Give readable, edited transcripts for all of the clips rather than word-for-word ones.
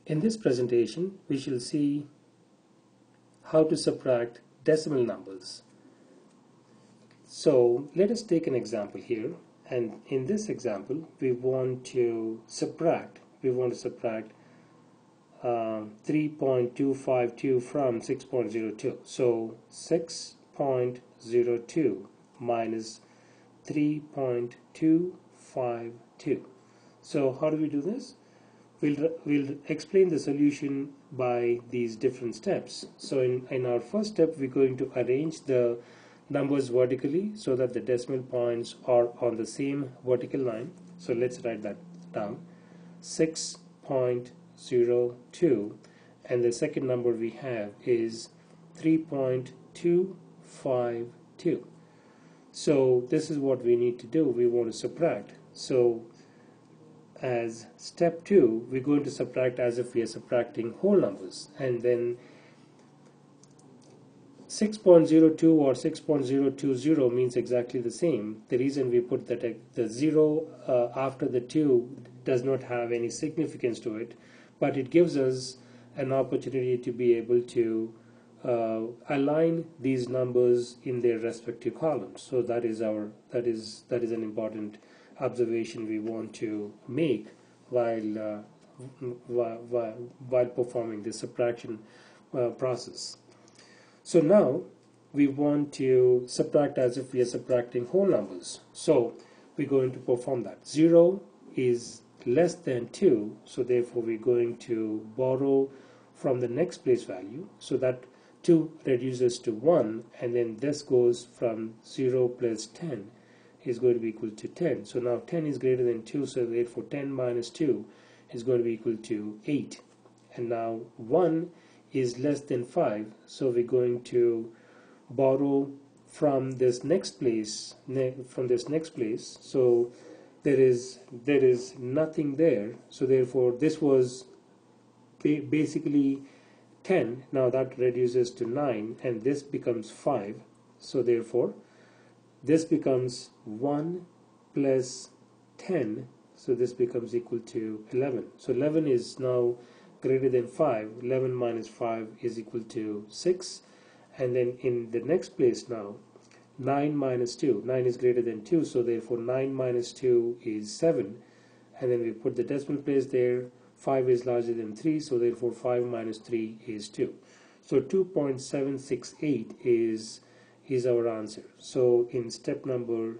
In this presentation, we shall see how to subtract decimal numbers. So let us take an example here, and in this example we want to subtract 3.252 from 6.02. So 6.02 minus 3.252. So how do we do this? We'll explain the solution by these different steps. So in our first step, we're going to arrange the numbers vertically so that the decimal points are on the same vertical line. So let's write that down. 6.02, and the second number we have is 3.252. So this is what we need to do. We want to subtract. So as step 2, we're going to subtract as if we are subtracting whole numbers, and then 6.02 or 6.020 means exactly the same. The reason we put that the 0 after the 2 does not have any significance to it, but it gives us an opportunity to be able to align these numbers in their respective columns. So that is an important observation we want to make while performing the subtraction process. So now we want to subtract as if we are subtracting whole numbers. So we're going to perform that. 0 is less than 2, so therefore we're going to borrow from the next place value, so that 2 reduces to 1, and then this goes from 0 plus 10 is going to be equal to 10. So now 10 is greater than 2, so therefore 10 minus 2 is going to be equal to 8. And now 1 is less than 5, so we're going to borrow from this next place, so there is nothing there, so therefore this was basically 10. Now that reduces to 9, and this becomes 5, so therefore this becomes 1 plus 10, so this becomes equal to 11. So 11 is now greater than 5. 11 minus 5 is equal to 6. And then in the next place now, 9 minus 2. 9 is greater than 2, so therefore 9 minus 2 is 7. And then we put the decimal place there. 5 is larger than 3, so therefore 5 minus 3 is 2. So 2.768 is our answer. So in step number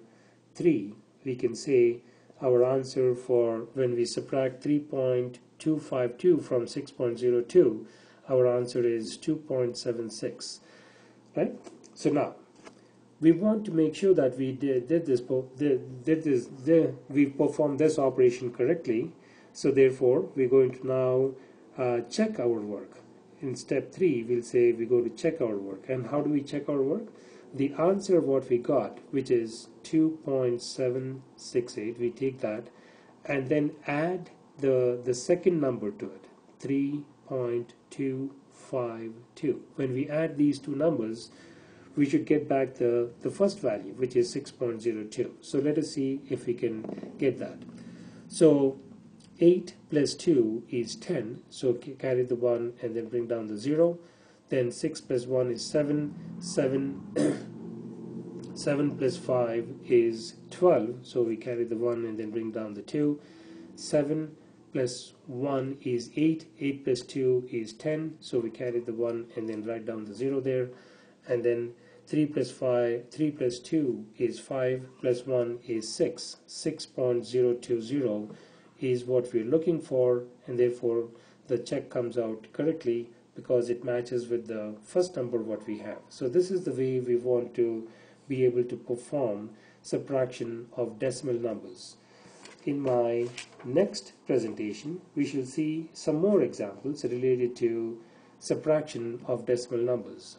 3, we can say our answer for when we subtract 3.252 from 6.02, our answer is 2.76, right? So now we want to make sure that we we performed this operation correctly. So therefore we're going to now check our work. In step 3, we'll say we go to check our work. And how do we check our work? The answer of what we got, which is 2.768, we take that and then add the second number to it, 3.252. When we add these two numbers, we should get back the first value, which is 6.02. So let us see if we can get that. So 8 plus 2 is 10, so carry the 1 and then bring down the 0. Then 6 plus 1 is 7. 7 plus 5 is 12, so we carry the 1 and then bring down the 2. 7 plus 1 is 8. 8 plus 2 is 10, so we carry the 1 and then write down the 0 there. And then 3 plus 2 is 5, plus 1 is 6. 6.020 is what we're looking for, and therefore the check comes out correctly because it matches with the first number what we have. So this is the way we want to be able to perform subtraction of decimal numbers. In my next presentation, we shall see some more examples related to subtraction of decimal numbers.